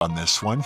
on this one.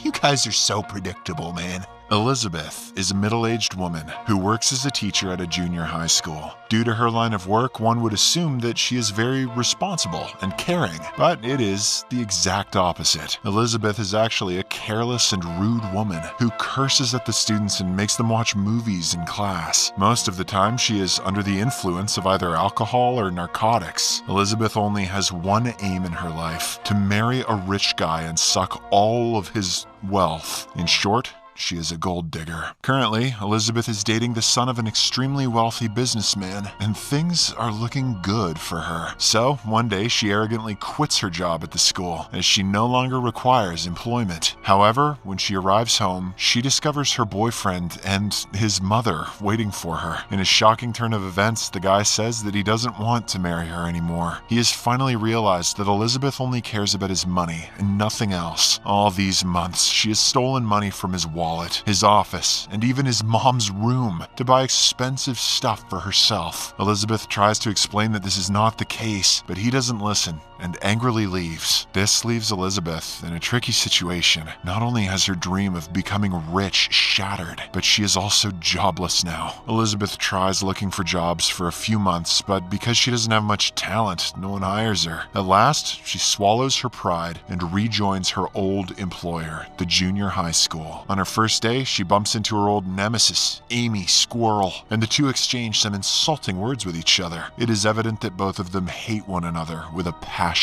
You guys are so predictable, man. Elizabeth is a middle-aged woman who works as a teacher at a junior high school. Due to her line of work, one would assume that she is very responsible and caring, but it is the exact opposite. Elizabeth is actually a careless and rude woman who curses at the students and makes them watch movies in class. Most of the time, she is under the influence of either alcohol or narcotics. Elizabeth only has one aim in her life: to marry a rich guy and suck all of his wealth. In short, she is a gold digger. Currently, Elizabeth is dating the son of an extremely wealthy businessman, and things are looking good for her. So, one day, she arrogantly quits her job at the school, as she no longer requires employment. However, when she arrives home, she discovers her boyfriend and his mother waiting for her. In a shocking turn of events, the guy says that he doesn't want to marry her anymore. He has finally realized that Elizabeth only cares about his money and nothing else. All these months, she has stolen money from his wallet, his office, and even his mom's room to buy expensive stuff for herself. Elizabeth tries to explain that this is not the case, but he doesn't listen and angrily leaves. This leaves Elizabeth in a tricky situation. Not only has her dream of becoming rich shattered, but she is also jobless now. Elizabeth tries looking for jobs for a few months, but because she doesn't have much talent, no one hires her. At last, she swallows her pride and rejoins her old employer, the junior high school. On her first day, she bumps into her old nemesis, Amy Squirrel, and the two exchange some insulting words with each other. It is evident that both of them hate one another with a passion.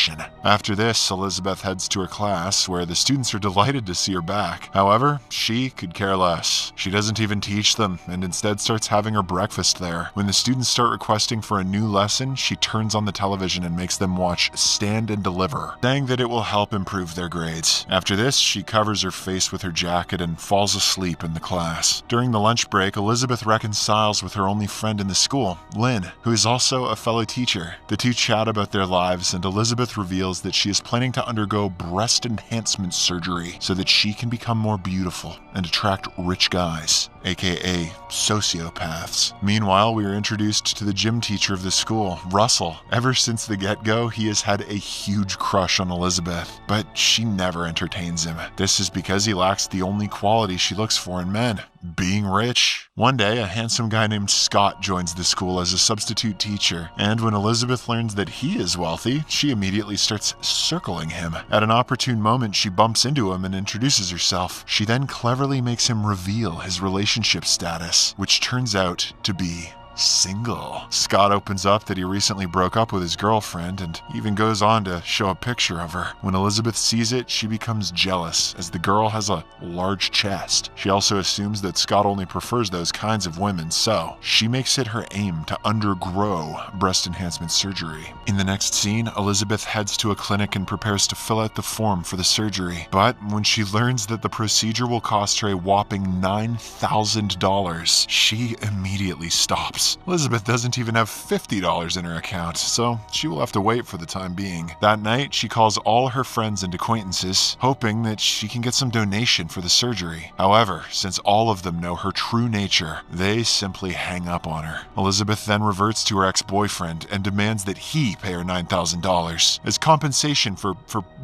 After this, Elizabeth heads to her class, where the students are delighted to see her back. However, she could care less. She doesn't even teach them, and instead starts having her breakfast there. When the students start requesting for a new lesson, she turns on the television and makes them watch Stand and Deliver, saying that it will help improve their grades. After this, she covers her face with her jacket and falls asleep in the class. During the lunch break, Elizabeth reconciles with her only friend in the school, Lynn, who is also a fellow teacher. The two chat about their lives, and Elizabeth reveals that she is planning to undergo breast enhancement surgery so that she can become more beautiful and attract rich guys, aka sociopaths. Meanwhile, we are introduced to the gym teacher of the school, Russell. Ever since the get-go, he has had a huge crush on Elizabeth, but she never entertains him. This is because he lacks the only quality she looks for in men: being rich. One day, a handsome guy named Scott joins the school as a substitute teacher, and when Elizabeth learns that he is wealthy, she immediately starts circling him. At an opportune moment, she bumps into him and introduces herself. She then cleverly makes him reveal his relationship status, which turns out to be single. Scott opens up that he recently broke up with his girlfriend and even goes on to show a picture of her. When Elizabeth sees it, she becomes jealous, as the girl has a large chest. She also assumes that Scott only prefers those kinds of women, so she makes it her aim to undergo breast enhancement surgery. In the next scene, Elizabeth heads to a clinic and prepares to fill out the form for the surgery. But when she learns that the procedure will cost her a whopping $9,000, she immediately stops. Elizabeth doesn't even have $50 in her account, so she will have to wait for the time being. That night, she calls all her friends and acquaintances, hoping that she can get some donation for the surgery. However, since all of them know her true nature, they simply hang up on her. Elizabeth then reverts to her ex-boyfriend and demands that he pay her $9,000 as compensation for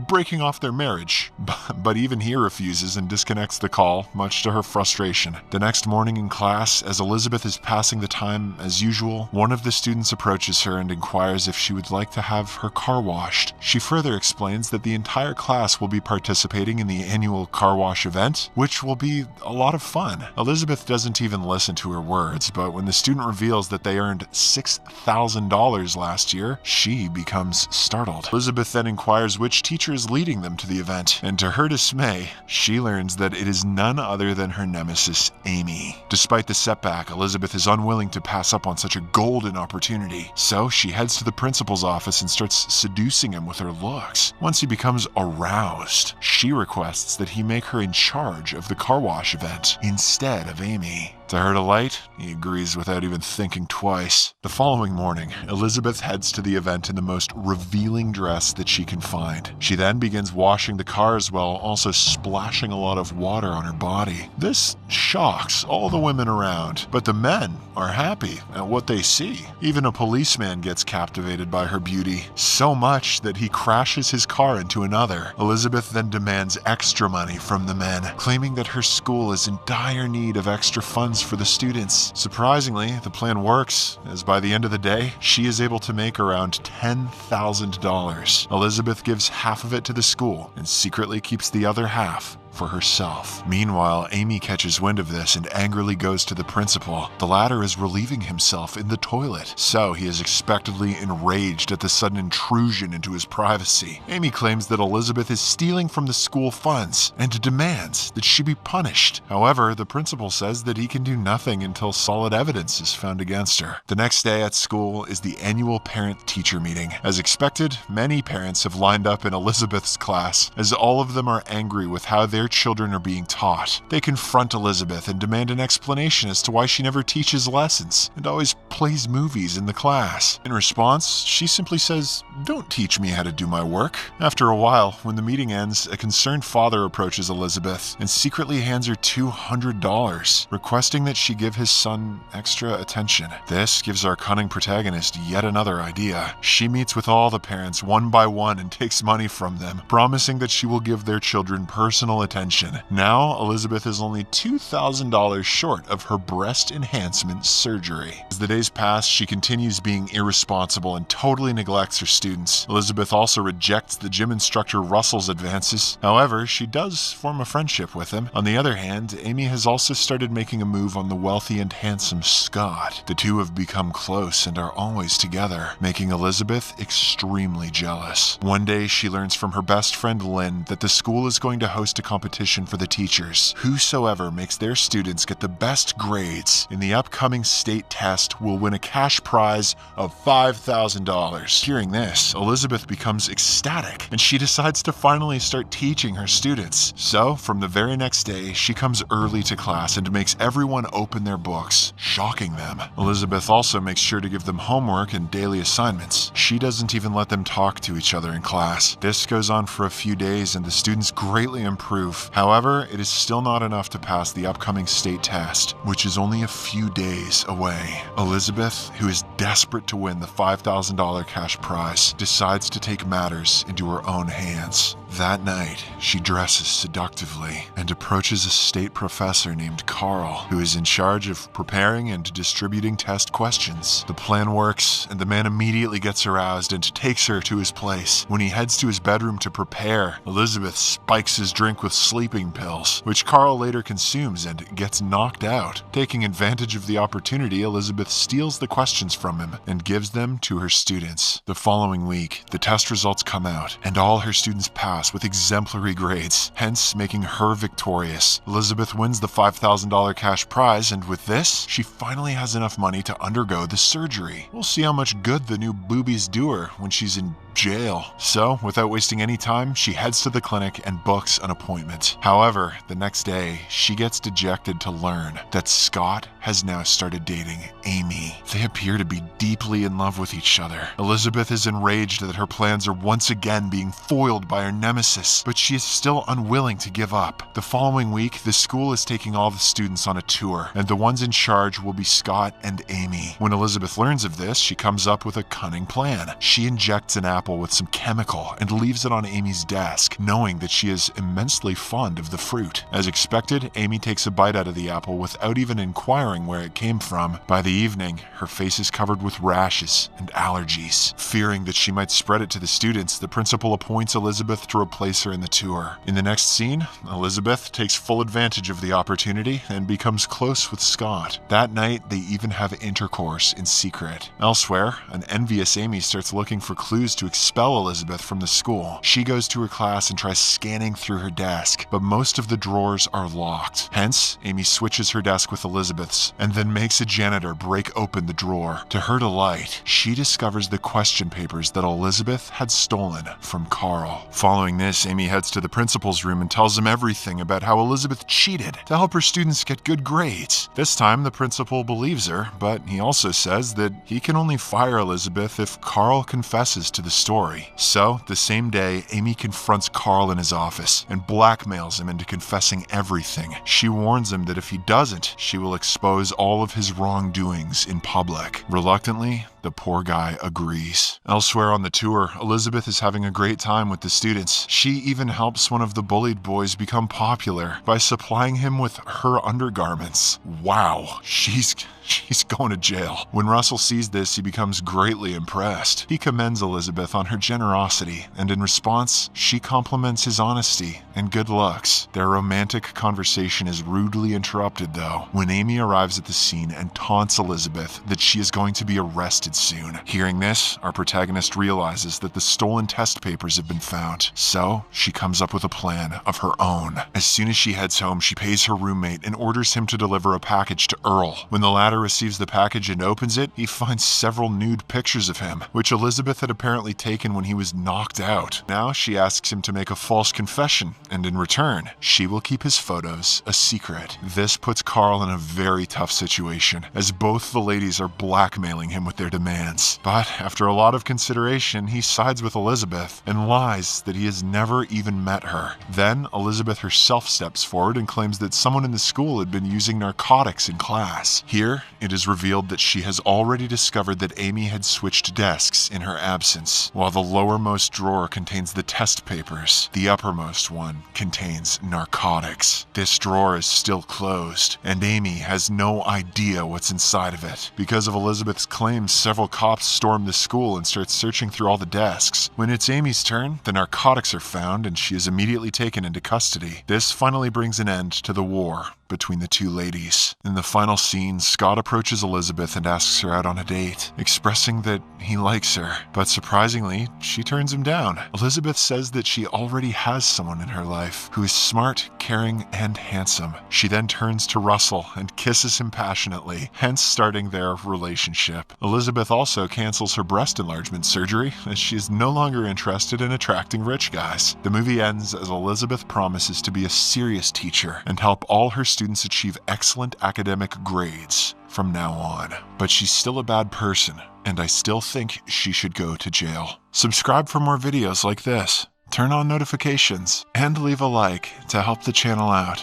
breaking off their marriage. But even he refuses and disconnects the call, much to her frustration. The next morning in class, as Elizabeth is passing the time as usual, one of the students approaches her and inquires if she would like to have her car washed. She further explains that the entire class will be participating in the annual car wash event, which will be a lot of fun. Elizabeth doesn't even listen to her words, but when the student reveals that they earned $6,000 last year, she becomes startled. Elizabeth then inquires which teacher is leading them to the event, and to her dismay, she learns that it is none other than her nemesis, Amy. Despite the setback, Elizabeth is unwilling to pass up on such a golden opportunity, so she heads to the principal's office and starts seducing him with her looks. Once he becomes aroused, she requests that he make her in charge of the car wash event instead of Amy. To her delight, he agrees without even thinking twice. The following morning, Elizabeth heads to the event in the most revealing dress that she can find. She then begins washing the cars while also splashing a lot of water on her body. This shocks all the women around, but the men are happy at what they see. Even a policeman gets captivated by her beauty, so much that he crashes his car into another. Elizabeth then demands extra money from the men, claiming that her school is in dire need of extra funds for the students. Surprisingly, the plan works, as by the end of the day, she is able to make around $10,000. Elizabeth gives half of it to the school and secretly keeps the other half for herself. Meanwhile, Amy catches wind of this and angrily goes to the principal. The latter is relieving himself in the toilet, so he is expectedly enraged at the sudden intrusion into his privacy. Amy claims that Elizabeth is stealing from the school funds and demands that she be punished. However, the principal says that he can do nothing until solid evidence is found against her. The next day at school is the annual parent-teacher meeting. As expected, many parents have lined up in Elizabeth's class, as all of them are angry with how their children are being taught. They confront Elizabeth and demand an explanation as to why she never teaches lessons and always plays movies in the class. In response, she simply says, "Don't teach me how to do my work." After a while, when the meeting ends, a concerned father approaches Elizabeth and secretly hands her $200, requesting that she give his son extra attention. This gives our cunning protagonist yet another idea. She meets with all the parents one by one and takes money from them, promising that she will give their children personal attention. Now, Elizabeth is only $2,000 short of her breast enhancement surgery. As the days pass, she continues being irresponsible and totally neglects her students. Elizabeth also rejects the gym instructor Russell's advances. However, she does form a friendship with him. On the other hand, Amy has also started making a move on the wealthy and handsome Scott. The two have become close and are always together, making Elizabeth extremely jealous. One day, she learns from her best friend Lynn that the school is going to host a competition for the teachers. Whosoever makes their students get the best grades in the upcoming state test will win a cash prize of $5,000. Hearing this, Elizabeth becomes ecstatic, and she decides to finally start teaching her students. So, from the very next day, she comes early to class and makes everyone open their books, shocking them. Elizabeth also makes sure to give them homework and daily assignments. She doesn't even let them talk to each other in class. This goes on for a few days, and the students greatly improve. However, it is still not enough to pass the upcoming state test, which is only a few days away. Elizabeth, who is desperate to win the $5,000 cash prize, decides to take matters into her own hands. That night, she dresses seductively and approaches a state professor named Carl, who is in charge of preparing and distributing test questions. The plan works, and the man immediately gets aroused and takes her to his place. When he heads to his bedroom to prepare, Elizabeth spikes his drink with sleeping pills, which Carl later consumes and gets knocked out. Taking advantage of the opportunity, Elizabeth steals the questions from him and gives them to her students. The following week, the test results come out, and all her students pass with exemplary grades, hence making her victorious. Elizabeth wins the $5,000 cash prize, and with this, she finally has enough money to undergo the surgery. We'll see how much good the new boobies do her when she's in jail. So, without wasting any time, she heads to the clinic and books an appointment. However, the next day, she gets dejected to learn that Scott has now started dating Amy. They appear to be deeply in love with each other. Elizabeth is enraged that her plans are once again being foiled by her nemesis, but she is still unwilling to give up. The following week, the school is taking all the students on a tour, and the ones in charge will be Scott and Amy. When Elizabeth learns of this, she comes up with a cunning plan. She injects an apple with some chemical and leaves it on Amy's desk, knowing that she is immensely fond of the fruit. As expected, Amy takes a bite out of the apple without even inquiring where it came from. By the evening, her face is covered with rashes and allergies. Fearing that she might spread it to the students, the principal appoints Elizabeth to replace her in the tour. In the next scene, Elizabeth takes full advantage of the opportunity and becomes close with Scott. That night, they even have intercourse in secret. Elsewhere, an envious Amy starts looking for clues to expel Elizabeth from the school. She goes to her class and tries scanning through her desk, but most of the drawers are locked. Hence, Amy switches her desk with Elizabeth's and then makes a janitor break open the drawer. To her delight, she discovers the question papers that Elizabeth had stolen from Carl. Following Following this, Amy heads to the principal's room and tells him everything about how Elizabeth cheated to help her students get good grades. This time, the principal believes her, but he also says that he can only fire Elizabeth if Carl confesses to the story. So, the same day, Amy confronts Carl in his office and blackmails him into confessing everything. She warns him that if he doesn't, she will expose all of his wrongdoings in public. Reluctantly, the poor guy agrees. Elsewhere on the tour, Elizabeth is having a great time with the students. She even helps one of the bullied boys become popular by supplying him with her undergarments. Wow, she's going to jail. When Russell sees this, he becomes greatly impressed. He commends Elizabeth on her generosity, and in response, she compliments his honesty and good looks. Their romantic conversation is rudely interrupted, though, when Amy arrives at the scene and taunts Elizabeth that she is going to be arrested soon. Hearing this, our protagonist realizes that the stolen test papers have been found, so she comes up with a plan of her own. As soon as she heads home, she pays her roommate and orders him to deliver a package to Earl. When the latter receives the package and opens it, he finds several nude pictures of him, which Elizabeth had apparently taken when he was knocked out. Now she asks him to make a false confession, and in return, she will keep his photos a secret. This puts Carl in a very tough situation, as both the ladies are blackmailing him with their demands. But after a lot of consideration, he sides with Elizabeth and lies that he has never even met her. Then Elizabeth herself steps forward and claims that someone in the school had been using narcotics in class. Here, it is revealed that she has already discovered that Amy had switched desks in her absence. While the lowermost drawer contains the test papers, the uppermost one contains narcotics. This drawer is still closed, and Amy has no idea what's inside of it. Because of Elizabeth's claims, several cops storm the school and start searching through all the desks. When it's Amy's turn, the narcotics are found and she is immediately taken into custody. This finally brings an end to the war between the two ladies. In the final scene, Scott approaches Elizabeth and asks her out on a date, expressing that he likes her. But surprisingly, she turns him down. Elizabeth says that she already has someone in her life who is smart, caring, and handsome. She then turns to Russell and kisses him passionately, hence starting their relationship. Elizabeth also cancels her breast enlargement surgery, as she is no longer interested in attracting rich guys. The movie ends as Elizabeth promises to be a serious teacher and help all her students achieve excellent academic grades from now on. But she's still a bad person, and I still think she should go to jail. Subscribe for more videos like this, turn on notifications, and leave a like to help the channel out.